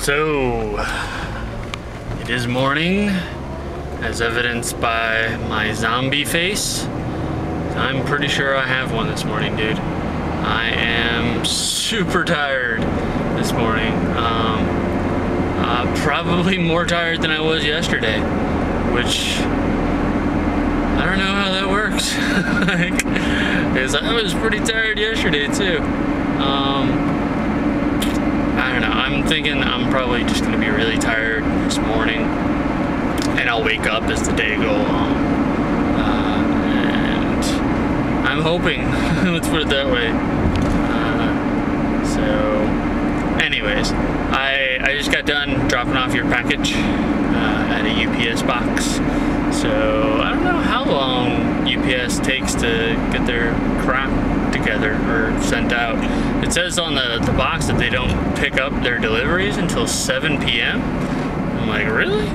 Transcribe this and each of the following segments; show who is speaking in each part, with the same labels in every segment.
Speaker 1: So, it is morning, as evidenced by my zombie face. I'm pretty sure I have one this morning, dude. I am super tired this morning. Probably more tired than I was yesterday, which I don't know how that works. Because I was pretty tired yesterday too. I don't know, I'm thinking I'm probably just gonna be really tired this morning, and I'll wake up as the day goes along. And I'm hoping, let's put it that way. So, anyways, I just got done dropping off your package at a UPS box. So, I don't know how long UPS takes to get their crap together or sent out. It says on the box that they don't pick up their deliveries until 7 p.m. I'm like, really?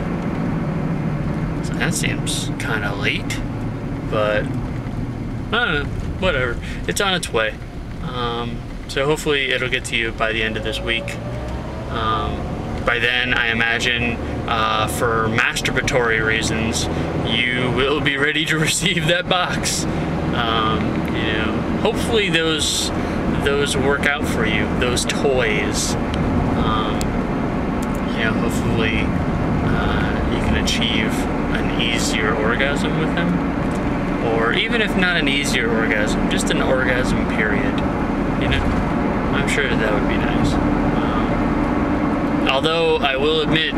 Speaker 1: So that seems kind of late, but I don't know, whatever. It's on its way. So hopefully it'll get to you by the end of this week. By then, I imagine, for masturbatory reasons, you will be ready to receive that box. You know, hopefully those work out for you, those toys. You know, hopefully you can achieve an easier orgasm with them, or even if not an easier orgasm, just an orgasm period. You know, I'm sure that would be nice. Although I will admit,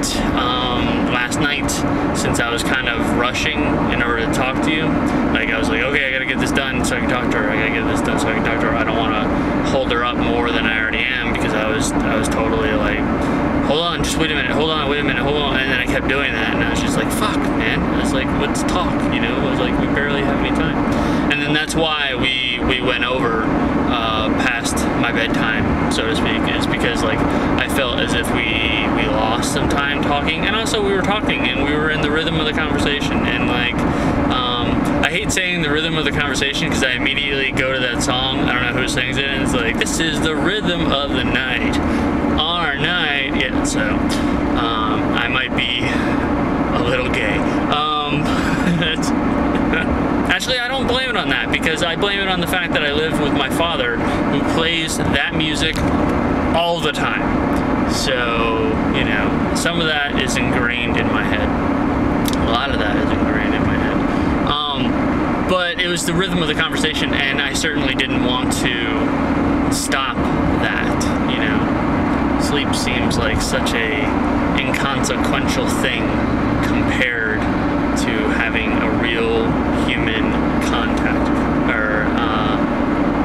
Speaker 1: last night, since I was kind of rushing in order to talk to you, like I was like, okay, I gotta get this done so I can talk to her. I gotta get this done so I can talk to her. I don't want to hold her up more than I already am, because I was totally like, hold on, just wait a minute, hold on, wait a minute, hold on, and then I kept doing that, and I was just like, fuck, man. I was like, let's talk, you know? I was like, we barely have any time. And then that's why we went over past my bedtime, so to speak, is because like I felt as if we lost some time talking, and also we were talking and we were in the rhythm of the conversation, and like I hate saying the rhythm of the conversation because I immediately go to that song, I don't know who sings it, and it's like, this is the rhythm of the night, our night. Yeah, so I might be a little gay. Actually, I don't blame it on that, because I blame it on the fact that I live with my father, who plays that music all the time. So, you know, some of that is ingrained in my head. A lot of that is ingrained in my head. But it was the rhythm of the conversation, and I certainly didn't want to stop that, you know. Sleep seems like such a inconsequential thing compared to having a real human contact, or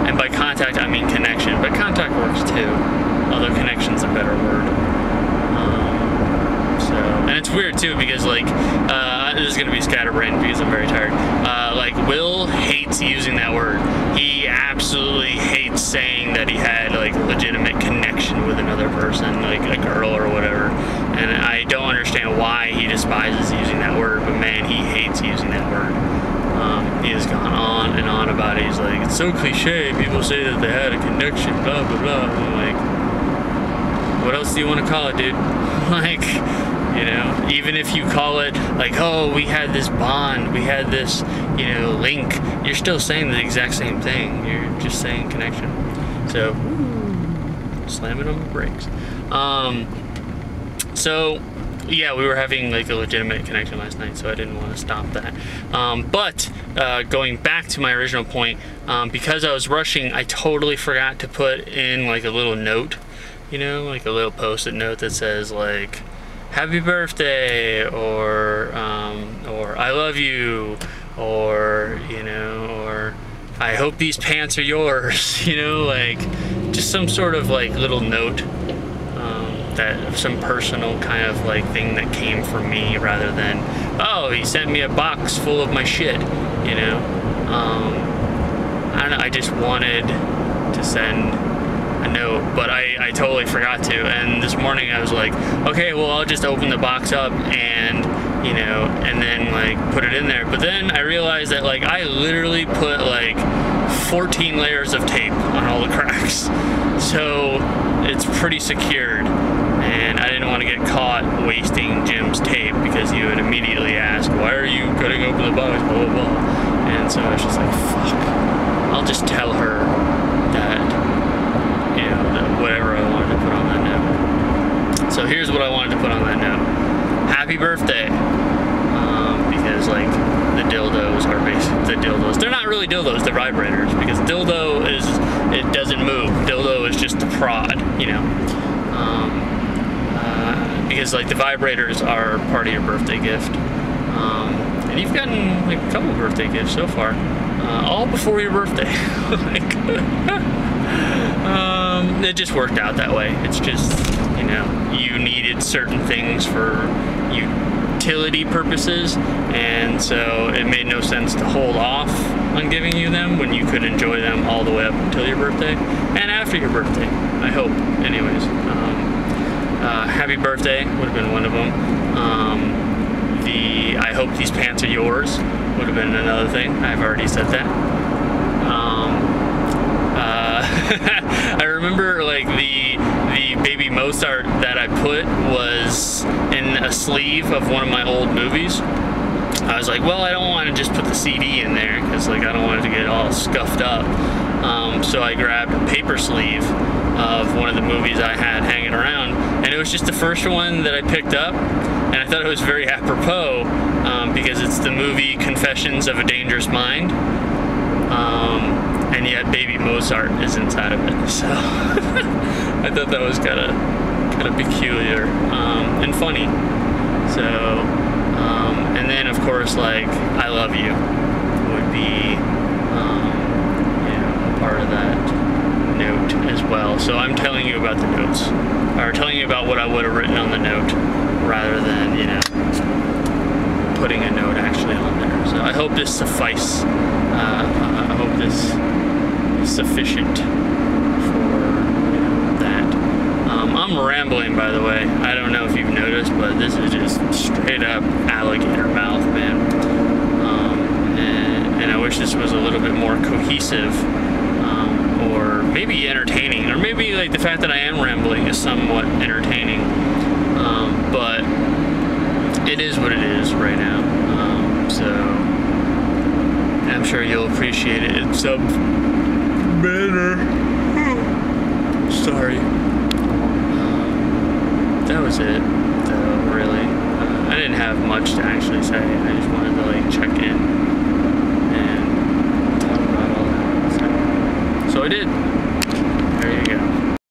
Speaker 1: and by contact I mean connection, but contact works too, although connection's a better word. So, and it's weird too, because like this is gonna be scatterbrained because I'm very tired. Like Will hates using that word. He absolutely hates saying that he had like legitimate connection with another person, like a girl or whatever. And I don't understand why he despises using that word, but man, he hates using that word. He has gone on and on about it. He's like, it's so cliche, people say that they had a connection, blah, blah, blah. I'm like, what else do you want to call it, dude? Like, you know, even if you call it like, oh, we had this bond, we had this, you know, link, you're still saying the exact same thing. You're just saying connection. So, slamming on the brakes. So, yeah, we were having like a legitimate connection last night, so I didn't want to stop that. But going back to my original point, because I was rushing, I totally forgot to put in like a little note, you know, like a little post-it note that says like, happy birthday, or I love you, or, you know, or I hope these pants are yours, you know, like just some sort of like little note. That some personal kind of like thing that came from me, rather than, oh, he sent me a box full of my shit, you know. I don't know, I just wanted to send a note, but I totally forgot to, and this morning I was like, okay, well, I'll just open the box up and, you know, and then like put it in there. But then I realized that like I literally put like 14 layers of tape on all the cracks, so it's pretty secured, and I didn't want caught wasting Jim's tape because he would immediately ask, why are you cutting open the box, blah, blah, blah. And so I was just like, fuck, I'll just tell her that, you know, that whatever I wanted to put on that note. So here's what I wanted to put on that note. Happy birthday. Because like the dildos are basically the dildos. They're not really dildos, they're vibrators, because dildo is, it doesn't move. Dildo is just a prod, you know. Because like the vibrators are part of your birthday gift. And you've gotten like a couple of birthday gifts so far. All before your birthday. Like, it just worked out that way. It's just, you know, you needed certain things for utility purposes, and so it made no sense to hold off on giving you them when you could enjoy them all the way up until your birthday and after your birthday, I hope. Anyways, happy birthday would have been one of them. I hope these pants are yours would have been another thing. I've already said that. I remember like the baby Mozart that I put was in a sleeve of one of my old movies. I was like, well, I don't want to just put the CD in there because like I don't want it to get all scuffed up. So I grabbed a paper sleeve of one of the movies I had hanging around, and it was just the first one that I picked up, and I thought it was very apropos because it's the movie Confessions of a Dangerous Mind. And yet Baby Mozart is inside of it, so I thought that was kind of peculiar and funny. So, and then of course, like I Love You would be, you know, a part of that note as well. So I'm telling you about the notes, or telling you about what I would have written on the note, rather than, you know, putting a note actually on there. So I hope this suffice. I hope this is sufficient for, you know, that. I'm rambling, by the way. I don't know if you've noticed, but this is just straight up alligator mouth, man. And I wish this was a little bit more cohesive, or maybe entertaining, or maybe like the fact that I am rambling is somewhat entertaining. But it is what it is right now. So I'm sure you'll appreciate it in some manner. Sorry. That was it, though, really. I didn't have much to actually say. I just wanted to like check in and talk about all that. So I did.